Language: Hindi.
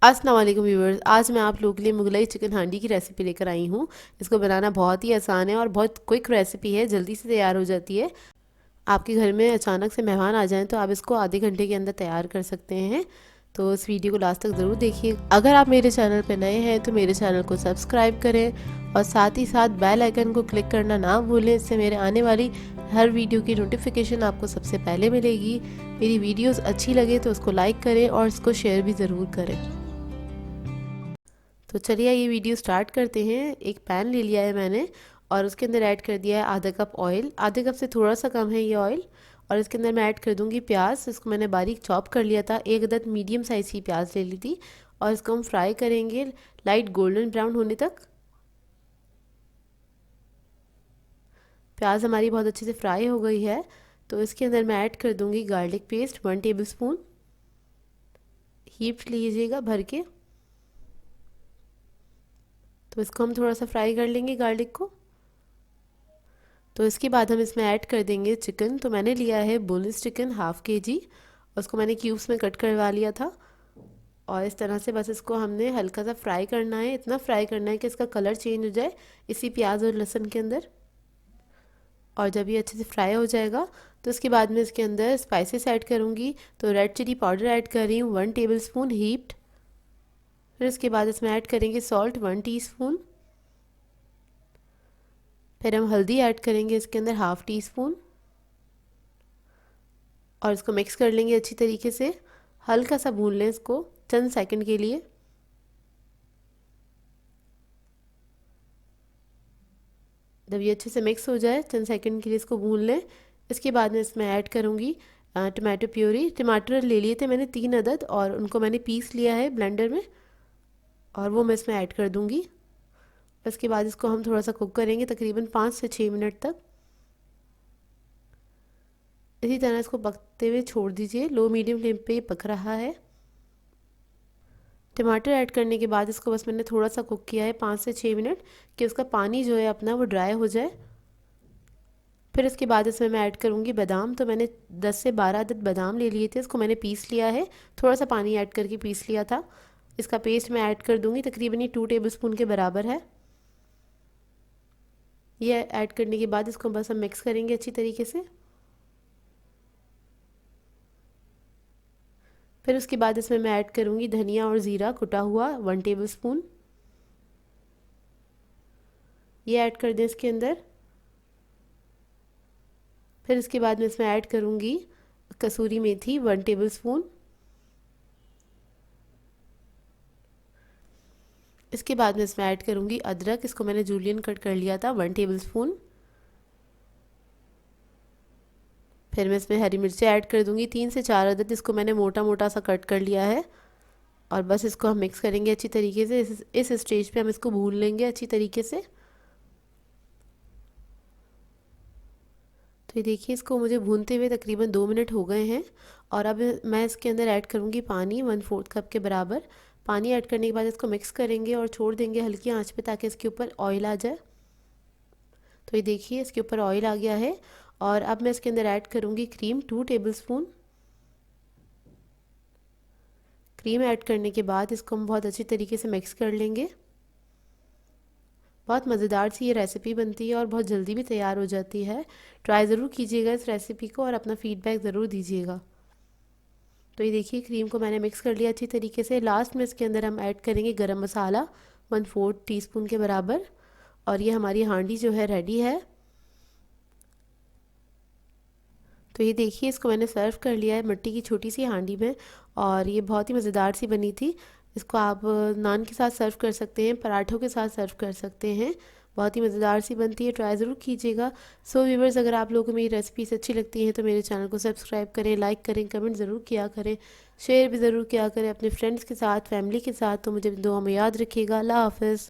अस्सलाम वालेकुम व्यूअर्स। आज मैं आप लोगों के लिए मुगलई चिकन हांडी की रेसिपी लेकर आई हूँ। इसको बनाना बहुत ही आसान है और बहुत क्विक रेसिपी है, जल्दी से तैयार हो जाती है। आपके घर में अचानक से मेहमान आ जाएं तो आप इसको आधे घंटे के अंदर तैयार कर सकते हैं। तो इस वीडियो को लास्ट तक ज़रूर देखिए। अगर आप मेरे चैनल पर नए हैं तो मेरे चैनल को सब्सक्राइब करें और साथ ही साथ बेल आइकन को क्लिक करना ना भूलें। इससे मेरे आने वाली हर वीडियो की नोटिफिकेशन आपको सबसे पहले मिलेगी। मेरी वीडियोस अच्छी लगे तो उसको लाइक करें और इसको शेयर भी ज़रूर करें। तो चलिए ये वीडियो स्टार्ट करते हैं। एक पैन ले लिया है मैंने और उसके अंदर ऐड कर दिया है आधा कप ऑयल। आधे कप से थोड़ा सा कम है ये ऑयल। और इसके अंदर मैं ऐड कर दूंगी प्याज। इसको मैंने बारीक चॉप कर लिया था। एक अदद मीडियम साइज़ की प्याज ले ली थी और इसको हम फ्राई करेंगे लाइट गोल्डन ब्राउन होने तक। प्याज हमारी बहुत अच्छे से फ्राई हो गई है तो इसके अंदर मैं ऐड कर दूंगी garlic paste 1 table spoon. Heap लीजिएगा भर के। तो इसको हम थोड़ा सा फ्राई कर लेंगे गार्लिक को। तो इसके बाद हम इसमें ऐड कर देंगे चिकन। तो मैंने लिया है बोनलेस चिकन हाफ kg। उसको मैंने क्यूब्स में कट करवा लिया था और इस तरह से बस इसको हमने हल्का सा फ्राई करना है। इतना फ्राई करना है कि इसका कलर चेंज हो जाए इसी प्याज और लहसुन के अंदर। और जब ये अच्छे से फ्राई हो जाएगा तो इसके बाद में इसके अंदर स्पाइसेस ऐड करूँगी। तो रेड चिली पाउडर ऐड कर रही हूँ 1 टेबल स्पून हीप्ड। फिर इसके बाद इसमें ऐड करेंगे सॉल्ट 1 टीस्पून। फिर हम हल्दी ऐड करेंगे इसके अंदर हाफ टी स्पून और इसको मिक्स कर लेंगे अच्छी तरीके से। हल्का सा भून लें इसको चंद सेकंड के लिए। जब ये अच्छे से मिक्स हो जाए चंद सेकंड के लिए इसको भून लें। इसके बाद में इसमें ऐड करूँगी टमाटो प्यूरी। टमाटर ले लिए थे मैंने 3 अदद और उनको मैंने पीस लिया है ब्लेंडर में और वो मैं इसमें ऐड कर दूँगी। इसके बाद इसको हम थोड़ा सा कुक करेंगे तकरीबन 5 से 6 मिनट तक। इसी तरह इसको पकते हुए छोड़ दीजिए। लो मीडियम फ्लेम पे ये पक रहा है। टमाटर ऐड करने के बाद इसको बस मैंने थोड़ा सा कुक किया है 5 से 6 मिनट कि उसका पानी जो है अपना वो ड्राई हो जाए। फिर इसके बाद इसमें मैं ऐड करूँगी बादाम। तो मैंने 10 से 12 अदद बादाम ले लिए थे। इसको मैंने पीस लिया है, थोड़ा सा पानी ऐड करके पीस लिया था। इसका पेस्ट मैं ऐड कर दूँगी, तकरीबन ये 2 टेबल स्पून के बराबर है। ये ऐड करने के बाद इसको बस हम मिक्स करेंगे अच्छी तरीके से। फिर उसके बाद इसमें मैं ऐड करूँगी धनिया और ज़ीरा कुटा हुआ 1 टेबल स्पून। ये ऐड कर दें इसके अंदर। फिर इसके बाद मैं इसमें ऐड करूँगी कसूरी मेथी 1 टेबल स्पून। इसके बाद मैं इसमें ऐड करूँगी अदरक। इसको मैंने जूलियन कट कर लिया था 1 टेबल स्पून। फिर मैं इसमें हरी मिर्ची ऐड कर दूँगी 3 से 4 अदद। इसको मैंने मोटा मोटा सा कट कर लिया है और बस इसको हम मिक्स करेंगे अच्छी तरीके से। इस स्टेज पे हम इसको भून लेंगे अच्छी तरीके से। तो ये देखिए इसको मुझे भूनते हुए तकरीबन 2 मिनट हो गए हैं और अब मैं इसके अंदर ऐड करूँगी पानी 1/4 कप के बराबर। पानी ऐड करने के बाद इसको मिक्स करेंगे और छोड़ देंगे हल्की आंच पे ताकि इसके ऊपर ऑयल आ जाए। तो ये देखिए इसके ऊपर ऑयल आ गया है और अब मैं इसके अंदर ऐड करूँगी cream 2 table spoon. Cream add करने के बाद इसको हम बहुत अच्छी तरीके से मिक्स कर लेंगे। बहुत मज़ेदार सी ये रेसिपी बनती है और बहुत जल्दी भी तैयार हो जाती है। ट्राई ज़रूर कीजिएगा इस रेसिपी को और अपना फ़ीडबैक ज़रूर दीजिएगा। तो ये देखिए क्रीम को मैंने मिक्स कर लिया अच्छी तरीके से। लास्ट में इसके अंदर हम ऐड करेंगे गरम मसाला 1/4 टीस्पून के बराबर और ये हमारी हांडी जो है रेडी है। तो ये देखिए इसको मैंने सर्व कर लिया है मिट्टी की छोटी सी हांडी में और ये बहुत ही मज़ेदार सी बनी थी। इसको आप नान के साथ सर्व कर सकते हैं, पराठों के साथ सर्व कर सकते हैं। बहुत ही मज़ेदार सी बनती है, ट्राई ज़रूर कीजिएगा। सो व्यूवर्स, अगर आप लोगों को मेरी रेसिपीज अच्छी लगती हैं तो मेरे चैनल को सब्सक्राइब करें, लाइक करें, कमेंट ज़रूर किया करें, शेयर भी ज़रूर किया करें अपने फ्रेंड्स के साथ, फैमिली के साथ। तो मुझे दुआ में याद रखिएगा। अल्लाह हाफ़िज़।